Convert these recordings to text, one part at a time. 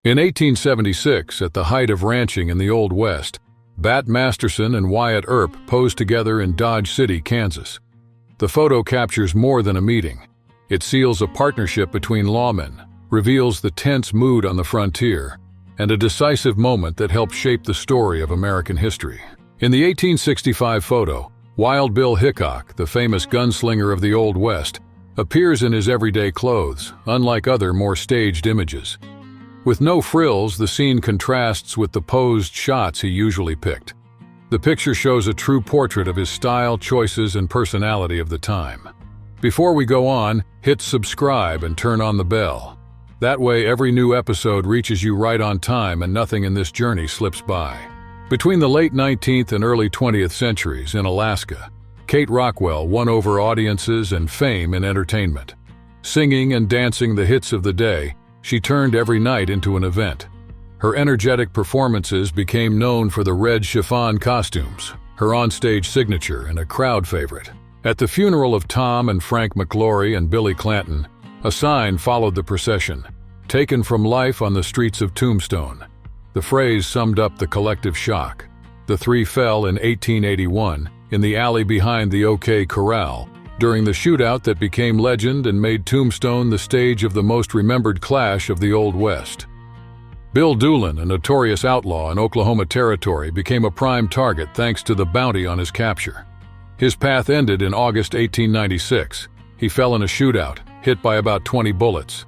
In 1876, at the height of ranching in the Old West, Bat Masterson and Wyatt Earp posed together in Dodge City, Kansas. The photo captures more than a meeting. It seals a partnership between lawmen, reveals the tense mood on the frontier, and a decisive moment that helped shape the story of American history. In the 1865 photo, Wild Bill Hickok, the famous gunslinger of the Old West, appears in his everyday clothes, unlike other more staged images. With no frills, the scene contrasts with the posed shots he usually picked. The picture shows a true portrait of his style, choices, and personality of the time. Before we go on, hit subscribe and turn on the bell. That way every new episode reaches you right on time and nothing in this journey slips by. Between the late 19th and early 20th centuries in Alaska, Kate Rockwell won over audiences and fame in entertainment. Singing and dancing the hits of the day, she turned every night into an event. Her energetic performances became known for the red chiffon costumes, her onstage signature and a crowd favorite. At the funeral of Tom and Frank McLaury and Billy Clanton, a sign followed the procession, taken from life on the streets of Tombstone. The phrase summed up the collective shock. The three fell in 1881 in the alley behind the OK Corral during the shootout that became legend and made Tombstone the stage of the most remembered clash of the Old West. Bill Doolin, a notorious outlaw in Oklahoma Territory, became a prime target thanks to the bounty on his capture. His path ended in August 1896. He fell in a shootout, hit by about 20 bullets.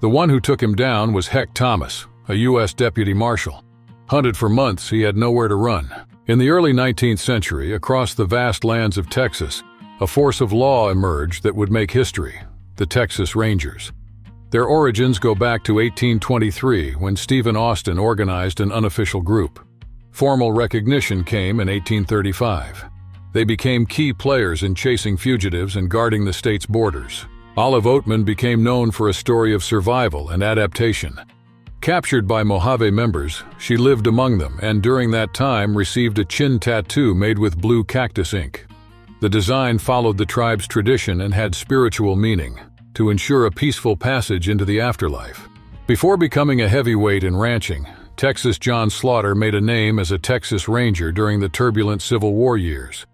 The one who took him down was Heck Thomas, a U.S. deputy marshal. Hunted for months, he had nowhere to run. In the early 19th century, across the vast lands of Texas, a force of law emerged that would make history: the Texas Rangers. Their origins go back to 1823, when Stephen Austin organized an unofficial group. Formal recognition came in 1835. They became key players in chasing fugitives and guarding the state's borders. Olive Oatman became known for a story of survival and adaptation. Captured by Mojave members, she lived among them and during that time received a chin tattoo made with blue cactus ink. The design followed the tribe's tradition and had spiritual meaning, to ensure a peaceful passage into the afterlife. Before becoming a heavyweight in ranching, Texas John Slaughter made a name as a Texas Ranger during the turbulent Civil War years.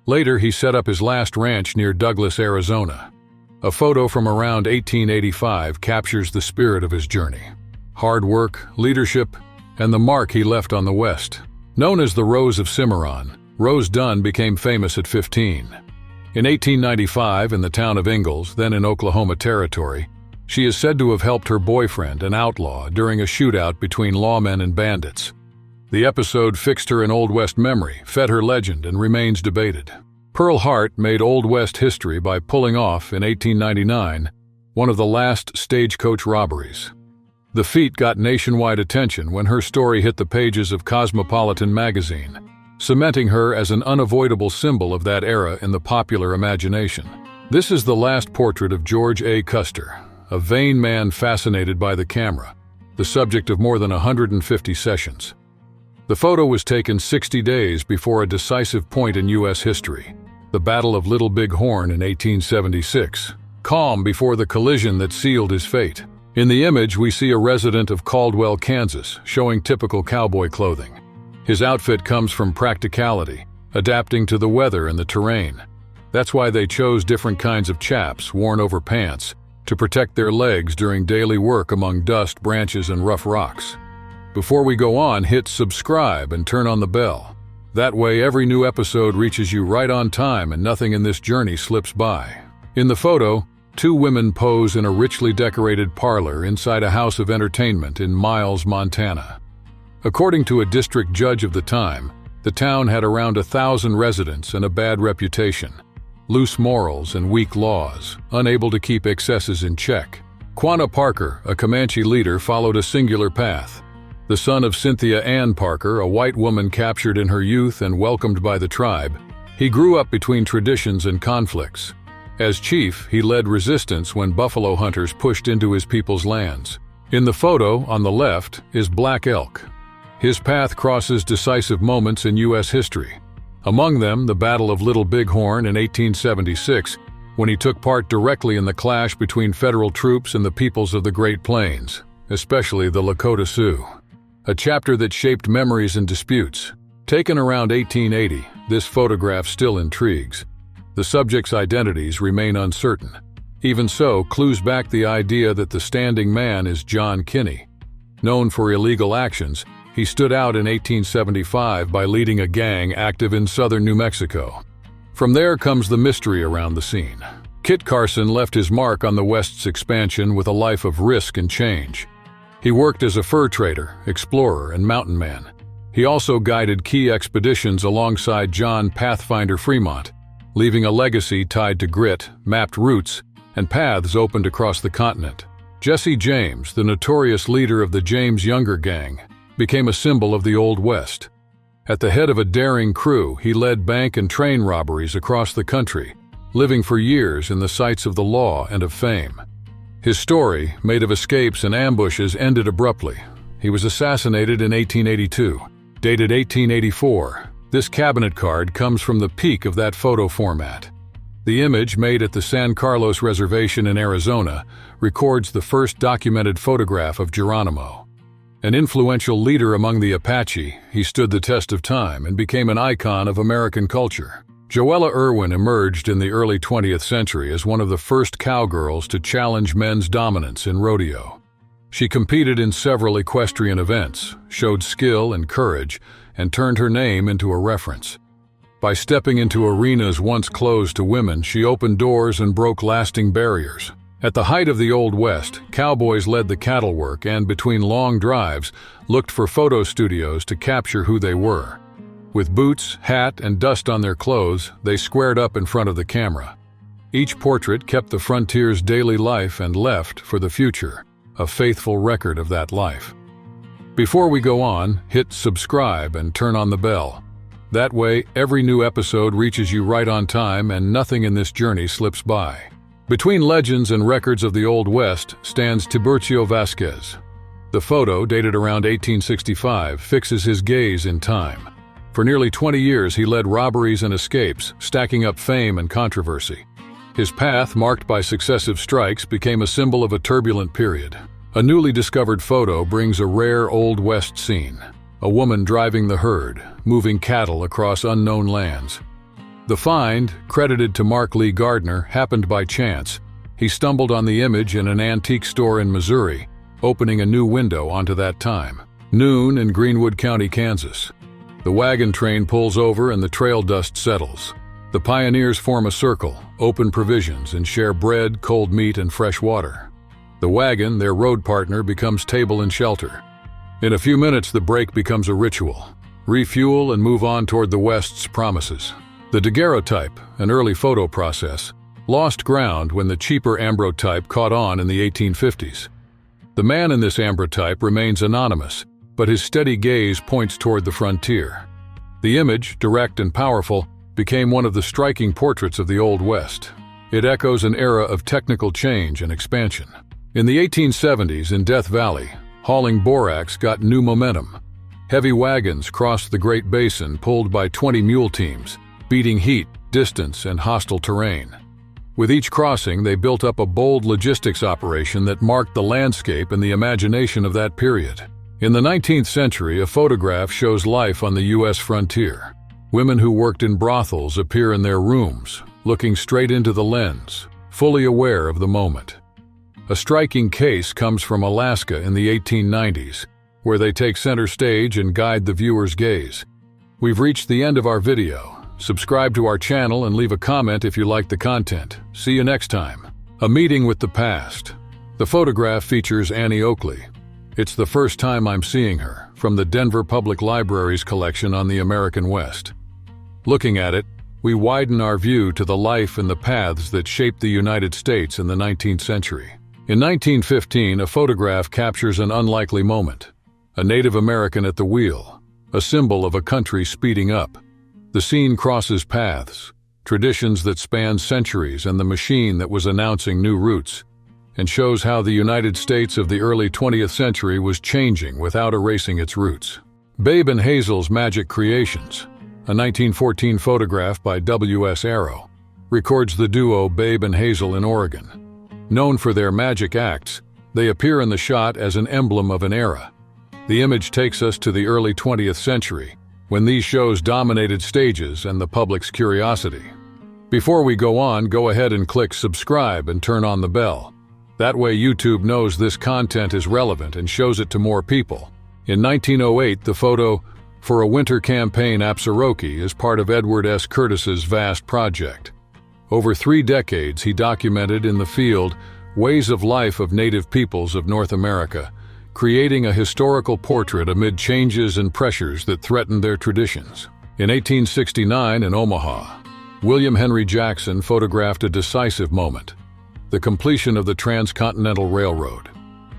Later, he set up his last ranch near Douglas, Arizona. A photo from around 1885 captures the spirit of his journey: hard work, leadership, and the mark he left on the West. Known as the Rose of Cimarron, Rose Dunn became famous at 15. In 1895, in the town of Ingalls, then in Oklahoma Territory, she is said to have helped her boyfriend, an outlaw, during a shootout between lawmen and bandits. The episode fixed her in Old West memory, fed her legend, and remains debated. Pearl Hart made Old West history by pulling off, in 1899, one of the last stagecoach robberies. The feat got nationwide attention when her story hit the pages of Cosmopolitan magazine, cementing her as an unavoidable symbol of that era in the popular imagination. This is the last portrait of George A. Custer, a vain man fascinated by the camera, the subject of more than 150 sessions. The photo was taken 60 days before a decisive point in U.S. history, the Battle of Little Big Horn in 1876, calm before the collision that sealed his fate. In the image, we see a resident of Caldwell, Kansas, showing typical cowboy clothing. His outfit comes from practicality, adapting to the weather and the terrain. That's why they chose different kinds of chaps worn over pants to protect their legs during daily work among dust, branches, and rough rocks. Before we go on, hit subscribe and turn on the bell. That way every new episode reaches you right on time and nothing in this journey slips by. In the photo, two women pose in a richly decorated parlor inside a house of entertainment in Miles, Montana. According to a district judge of the time, the town had around 1,000 residents and a bad reputation. Loose morals and weak laws, unable to keep excesses in check. Quanah Parker, a Comanche leader, followed a singular path. The son of Cynthia Ann Parker, a white woman captured in her youth and welcomed by the tribe, he grew up between traditions and conflicts. As chief, he led resistance when buffalo hunters pushed into his people's lands. In the photo, on the left, is Black Elk. His path crosses decisive moments in U.S. history. Among them, the Battle of Little Bighorn in 1876, when he took part directly in the clash between federal troops and the peoples of the Great Plains, especially the Lakota Sioux, a chapter that shaped memories and disputes. Taken around 1880, this photograph still intrigues. The subjects' identities remain uncertain. Even so, clues back the idea that the standing man is John Kinney. Known for illegal actions, he stood out in 1875 by leading a gang active in southern New Mexico. From there comes the mystery around the scene. Kit Carson left his mark on the West's expansion with a life of risk and change. He worked as a fur trader, explorer, and mountain man. He also guided key expeditions alongside John Pathfinder Fremont, leaving a legacy tied to grit, mapped routes, and paths opened across the continent. Jesse James, the notorious leader of the James Younger Gang, became a symbol of the Old West. At the head of a daring crew, he led bank and train robberies across the country, living for years in the sights of the law and of fame. His story, made of escapes and ambushes, ended abruptly. He was assassinated in 1882. Dated 1884, this cabinet card comes from the peak of that photo format. The image, made at the San Carlos Reservation in Arizona, records the first documented photograph of Geronimo. An influential leader among the Apache, he stood the test of time and became an icon of American culture. Joella Irwin emerged in the early 20th century as one of the first cowgirls to challenge men's dominance in rodeo. She competed in several equestrian events, showed skill and courage, and turned her name into a reference. By stepping into arenas once closed to women, she opened doors and broke lasting barriers. At the height of the Old West, cowboys led the cattle work and, between long drives, looked for photo studios to capture who they were. With boots, hat, and dust on their clothes, they squared up in front of the camera. Each portrait kept the frontier's daily life and left, for the future, a faithful record of that life. Before we go on, hit subscribe and turn on the bell. That way, every new episode reaches you right on time and nothing in this journey slips by. Between legends and records of the Old West stands Tiburcio Vasquez. The photo, dated around 1865, fixes his gaze in time. For nearly 20 years, he led robberies and escapes, stacking up fame and controversy. His path, marked by successive strikes, became a symbol of a turbulent period. A newly discovered photo brings a rare Old West scene. A woman driving the herd, moving cattle across unknown lands. The find, credited to Mark Lee Gardner, happened by chance. He stumbled on the image in an antique store in Missouri, opening a new window onto that time. Noon in Greenwood County, Kansas. The wagon train pulls over and the trail dust settles. The pioneers form a circle, open provisions, and share bread, cold meat, and fresh water. The wagon, their road partner, becomes table and shelter. In a few minutes, the break becomes a ritual. Refuel and move on toward the West's promises. The daguerreotype, an early photo process, lost ground when the cheaper ambrotype caught on in the 1850s. The man in this ambrotype remains anonymous, but his steady gaze points toward the frontier. The image, direct and powerful, became one of the striking portraits of the Old West. It echoes an era of technical change and expansion. In the 1870s, in Death Valley, hauling borax got new momentum. Heavy wagons crossed the Great Basin pulled by 20 mule teams, beating heat, distance, and hostile terrain. With each crossing, they built up a bold logistics operation that marked the landscape and the imagination of that period. In the 19th century, a photograph shows life on the U.S. frontier. Women who worked in brothels appear in their rooms, looking straight into the lens, fully aware of the moment. A striking case comes from Alaska in the 1890s, where they take center stage and guide the viewer's gaze. We've reached the end of our video. Subscribe to our channel and leave a comment if you like the content. See you next time. A meeting with the past. The photograph features Annie Oakley. It's the first time I'm seeing her, from the Denver Public Library's collection on the American West. Looking at it, we widen our view to the life and the paths that shaped the United States in the 19th century. In 1915, a photograph captures an unlikely moment. A Native American at the wheel, a symbol of a country speeding up. The scene crosses paths, traditions that span centuries and the machine that was announcing new routes, and shows how the United States of the early 20th century was changing without erasing its roots. Babe and Hazel's Magic Creations, a 1914 photograph by W.S. Arrow, records the duo Babe and Hazel in Oregon. Known for their magic acts, They appear in the shot as an emblem of an era. The image takes us to the early 20th century, when these shows dominated stages and the public's curiosity. Before we go on, go ahead and click subscribe and turn on the bell. That way YouTube knows this content is relevant and shows it to more people. In 1908, the photo For a Winter Campaign Absaroki is part of Edward S. Curtis's vast project. Over 3 decades, he documented in the field ways of life of native peoples of North America, creating a historical portrait amid changes and pressures that threatened their traditions. In 1869 in Omaha, William Henry Jackson photographed a decisive moment, the completion of the Transcontinental Railroad.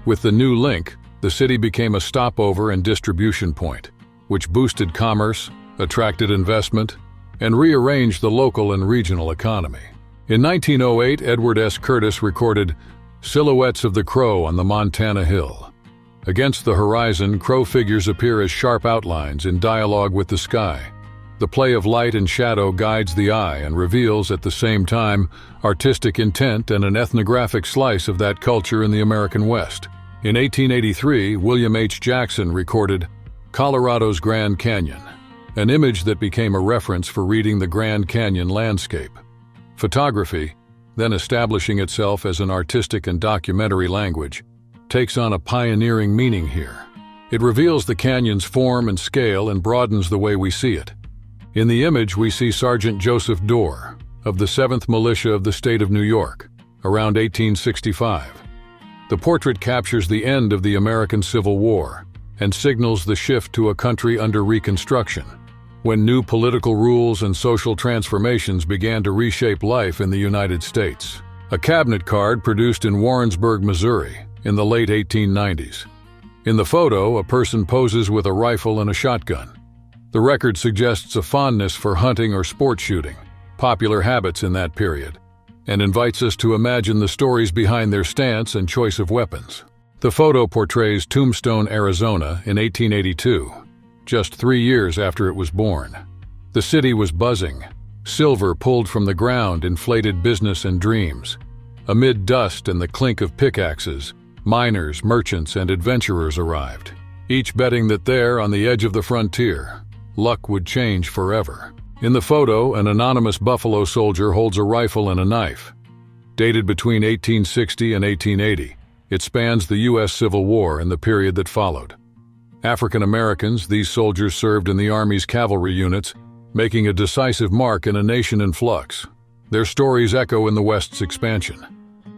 With the new link, the city became a stopover and distribution point, which boosted commerce, attracted investment, and rearranged the local and regional economy. In 1908, Edward S. Curtis recorded Silhouettes of the Crow on the Montana Hill. Against the horizon, crow figures appear as sharp outlines in dialogue with the sky. The play of light and shadow guides the eye and reveals at the same time artistic intent and an ethnographic slice of that culture in the American West. In 1883, William H. Jackson recorded Colorado's Grand Canyon, an image that became a reference for reading the Grand Canyon landscape. Photography, then establishing itself as an artistic and documentary language, takes on a pioneering meaning here. It reveals the canyon's form and scale and broadens the way we see it. In the image, we see Sergeant Joseph Dorr of the 7th Militia of the state of New York, around 1865. The portrait captures the end of the American Civil War and signals the shift to a country under Reconstruction, when new political rules and social transformations began to reshape life in the United States. A cabinet card produced in Warrensburg, Missouri, in the late 1890s. In the photo, a person poses with a rifle and a shotgun. The record suggests a fondness for hunting or sport shooting, popular habits in that period, and invites us to imagine the stories behind their stance and choice of weapons. The photo portrays Tombstone, Arizona in 1882, just 3 years after it was born. The city was buzzing. Silver pulled from the ground inflated business and dreams. Amid dust and the clink of pickaxes, miners, merchants, and adventurers arrived, each betting that there, on the edge of the frontier, luck would change forever. In the photo, an anonymous Buffalo soldier holds a rifle and a knife. Dated between 1860 and 1880, it spans the U.S. Civil War and the period that followed. African Americans, these soldiers served in the Army's cavalry units, making a decisive mark in a nation in flux. Their stories echo in the West's expansion.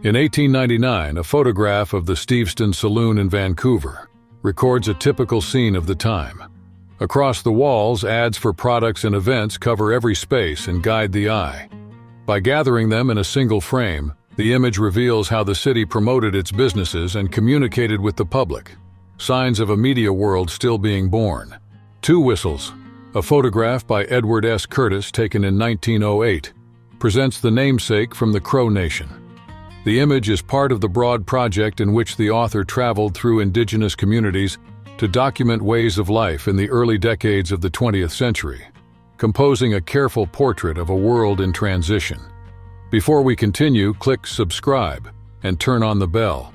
In 1899, a photograph of the Tombstone saloon in Vancouver records a typical scene of the time. Across the walls, ads for products and events cover every space and guide the eye. By gathering them in a single frame, the image reveals how the city promoted its businesses and communicated with the public. Signs of a media world still being born. Two Whistles, a photograph by Edward S. Curtis taken in 1908, presents the namesake from the Crow Nation. The image is part of the broad project in which the author traveled through indigenous communities to document ways of life in the early decades of the 20th century, composing a careful portrait of a world in transition. Before we continue, click subscribe and turn on the bell.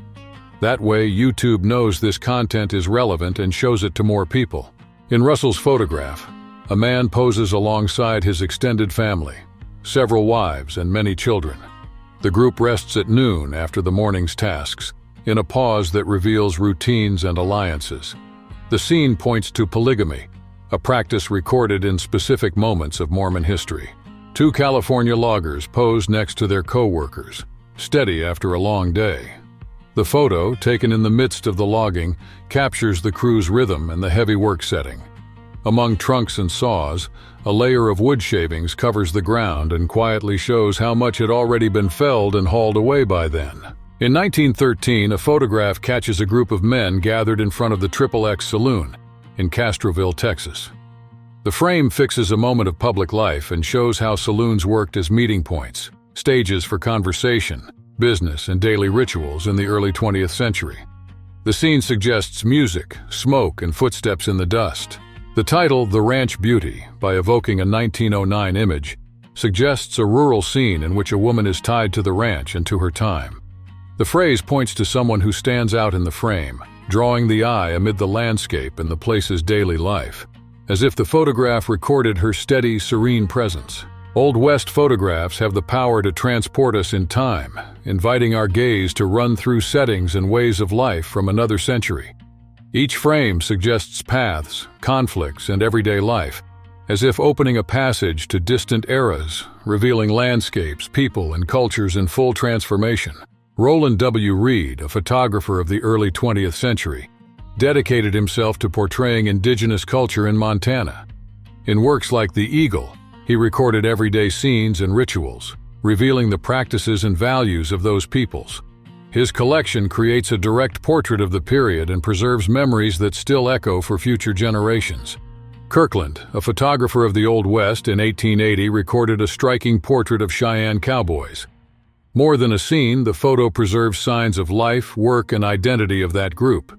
That way, YouTube knows this content is relevant and shows it to more people. In Russell's photograph, a man poses alongside his extended family, several wives and many children. The group rests at noon after the morning's tasks, in a pause that reveals routines and alliances. The scene points to polygamy, a practice recorded in specific moments of Mormon history. Two California loggers pose next to their co-workers, steady after a long day. The photo, taken in the midst of the logging, captures the crew's rhythm and the heavy work setting. Among trunks and saws, a layer of wood shavings covers the ground and quietly shows how much had already been felled and hauled away by then. In 1913, a photograph catches a group of men gathered in front of the XXX Saloon in Castroville, Texas. The frame fixes a moment of public life and shows how saloons worked as meeting points, stages for conversation, business, and daily rituals in the early 20th century. The scene suggests music, smoke, and footsteps in the dust. The title, The Ranch Beauty, by evoking a 1909 image, suggests a rural scene in which a woman is tied to the ranch and to her time. The phrase points to someone who stands out in the frame, drawing the eye amid the landscape and the place's daily life, as if the photograph recorded her steady, serene presence. Old West photographs have the power to transport us in time, inviting our gaze to run through settings and ways of life from another century. Each frame suggests paths, conflicts, and everyday life, as if opening a passage to distant eras, revealing landscapes, people, and cultures in full transformation. Roland W. Reed, a photographer of the early 20th century, dedicated himself to portraying indigenous culture in Montana. In works like The Eagle, he recorded everyday scenes and rituals, revealing the practices and values of those peoples. His collection creates a direct portrait of the period and preserves memories that still echo for future generations. Kirkland, a photographer of the Old West in 1880, recorded a striking portrait of Cheyenne cowboys. More than a scene, the photo preserves signs of life, work, and identity of that group.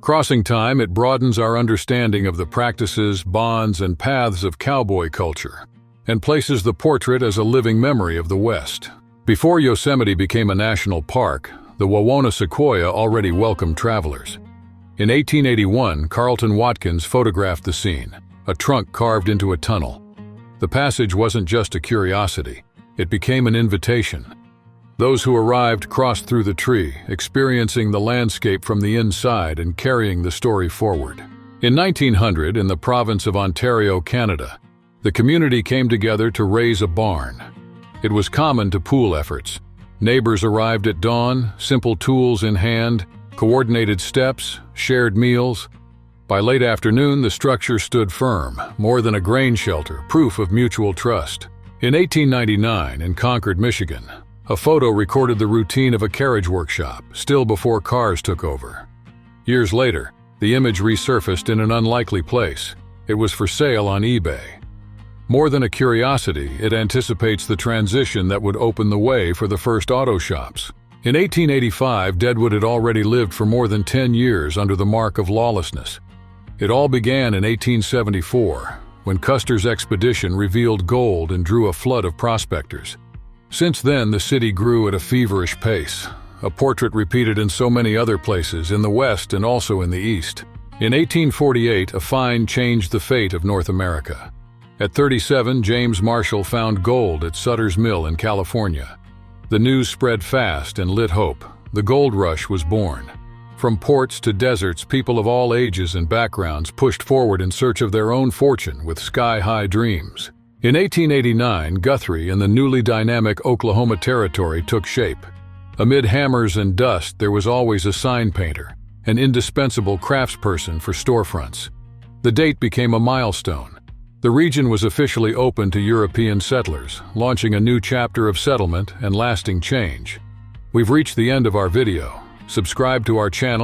Crossing time, it broadens our understanding of the practices, bonds, and paths of cowboy culture, and places the portrait as a living memory of the West. Before Yosemite became a national park, the Wawona sequoia already welcomed travelers. In 1881, Carlton Watkins photographed the scene, a trunk carved into a tunnel. The passage wasn't just a curiosity, it became an invitation. Those who arrived crossed through the tree, experiencing the landscape from the inside and carrying the story forward. In 1900, in the province of Ontario, Canada, the community came together to raise a barn. It was common to pool efforts. Neighbors arrived at dawn, simple tools in hand, coordinated steps, shared meals. By late afternoon, the structure stood firm, more than a grain shelter, proof of mutual trust. In 1899, in Concord, Michigan, a photo recorded the routine of a carriage workshop, still before cars took over. Years later, the image resurfaced in an unlikely place. It was for sale on eBay. More than a curiosity, it anticipates the transition that would open the way for the first auto shops. In 1885, Deadwood had already lived for more than 10 years under the mark of lawlessness. It all began in 1874, when Custer's expedition revealed gold and drew a flood of prospectors. Since then, the city grew at a feverish pace, a portrait repeated in so many other places in the West and also in the East. In 1848, a find changed the fate of North America. At 37, James Marshall found gold at Sutter's Mill in California. The news spread fast and lit hope. The gold rush was born. From ports to deserts, people of all ages and backgrounds pushed forward in search of their own fortune with sky-high dreams. In 1889, Guthrie and the newly dynamic Oklahoma Territory took shape. Amid hammers and dust, there was always a sign painter, an indispensable craftsperson for storefronts. The date became a milestone. The region was officially open to European settlers, launching a new chapter of settlement and lasting change. We've reached the end of our video. Subscribe to our channel